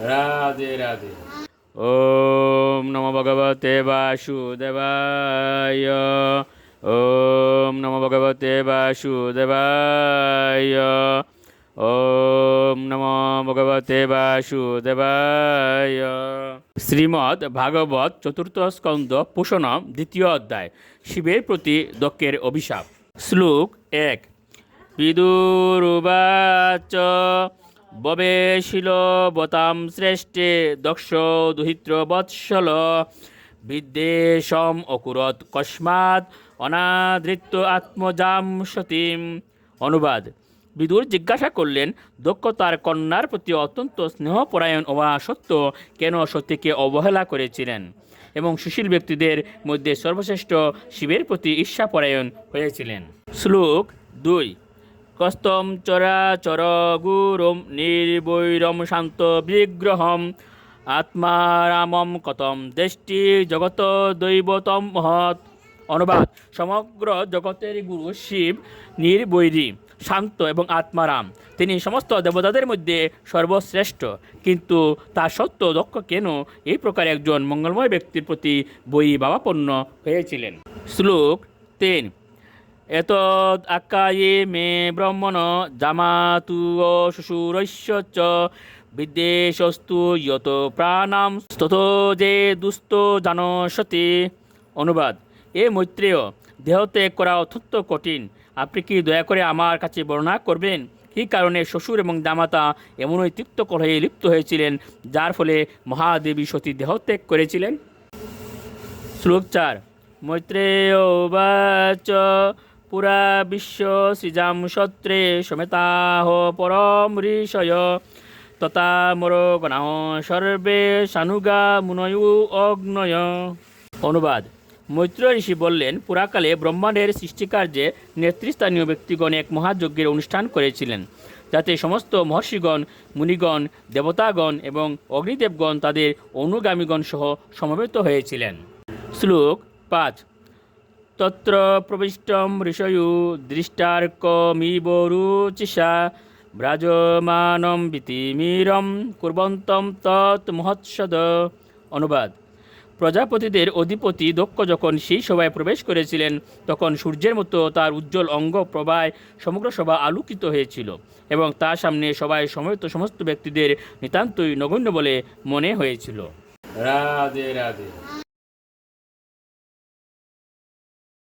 রাধে রাধে। ওম নমো ভগবতে বাসুদেবায়। ওম নমো ভগবতে বাসুদেবায়। ওম নমো ভগবতে বাসুদেবায়। শ্রীমদ্ ভাগবত চতুর্থ স্কন্দ পুষণম দ্বিতীয় অধ্যায়। শিবের প্রতি দক্ষের অভিশাপ। শ্লোক 1। বিদুরুবাচ ববেশিল বতাম শ্রেষ্ঠে দক্ষ দুহিত্র বৎসল বিদ্বেষম অকুরত কস্মাৎ অনাদৃত্য আত্মজাম সতীম। অনুবাদ: বিদুর জিজ্ঞাসা করলেন, দক্ষ তার কন্যার প্রতি অত্যন্ত স্নেহপরায়ণ হওয়া সত্ত্বেও কেন সতীকে অবহেলা করেছিলেন এবং সুশীল ব্যক্তিদের মধ্যে সর্বশ্রেষ্ঠ শিবের প্রতি ঈর্ষাপরায়ণ হয়েছিলেন। শ্লোক 2। কস্তম চরাচর গুরুম নির্বৈরম শান্ত বিগ্রহম আত্মারামম কতম দেষ্টি জগত দৈবতম মহৎ। অনুবাদ: সমগ্র জগতের গুরু শিব নির্বৈরী, শান্ত এবং আত্মারাম। তিনি সমস্ত দেবতাদের মধ্যে সর্বশ্রেষ্ঠ, কিন্তু তা সত্ত্বেও দক্ষ কেন এই প্রকার একজন মঙ্গলময় ব্যক্তির প্রতি বৈভাবাপন্ন হয়েছিলেন। শ্লোক 3। এতদ আকায়ে মে ব্রহ্মণ জামাতু ও শ্বশুরস্য চ বিদ্বেষস্তু যত প্রাণাম স্তত যে দুস্থ জানসতি। অনুবাদ: এ মৈত্রেয়, দেহত্যাগ করা অত্যন্ত কঠিন। আপনি কি দয়া করে আমার কাছে বর্ণনা করবেন কী কারণে শ্বশুর এবং জামাতা এমনই তিক্ত কলহে লিপ্ত হয়েছিলেন, যার ফলে মহাদেবী সতী দেহত্যাগ করেছিলেন? শ্লোক 4। মৈত্রেয় উবাচ পুরা বিশ্ব সৃজাম সত্রে সমেতাহ পরম ঋষয় তথা মোর গণাহ সর্বে সানুগা মুনয়ু অগ্নয়। অনুবাদ: মৈত্র ঋষি বললেন, পুরাকালে ব্রহ্মাণ্ডের সৃষ্টিকার্যে নেতৃস্থানীয় ব্যক্তিগণ এক মহাযজ্ঞের অনুষ্ঠান করেছিলেন, যাতে সমস্ত মহর্ষিগণ, মুনিগণ, দেবতাগণ এবং অগ্নিদেবগণ তাদের অনুগামীগণ সহ সমবেত হয়েছিলেন। শ্লোক 5। তত্র প্রবিষ্টম ঋষয়ু দৃষ্টার্কমিব রুচিষা ব্রাজমানম বিতিমিরম কুর্বন্তম তৎ মহৎসদ। অনুবাদ: প্রজাপতিদের অধিপতি দক্ষ যখন সেই সভায় প্রবেশ করেছিলেন, তখন সূর্যের মতো তার উজ্জ্বল অঙ্গ প্রভায় সমগ্র সভা আলোকিত হয়েছিল এবং তার সামনে সভায় সমবেত সমস্ত ব্যক্তিদের নিতান্তই নগণ্য বলে মনে হয়েছিল। রাধে রাধে।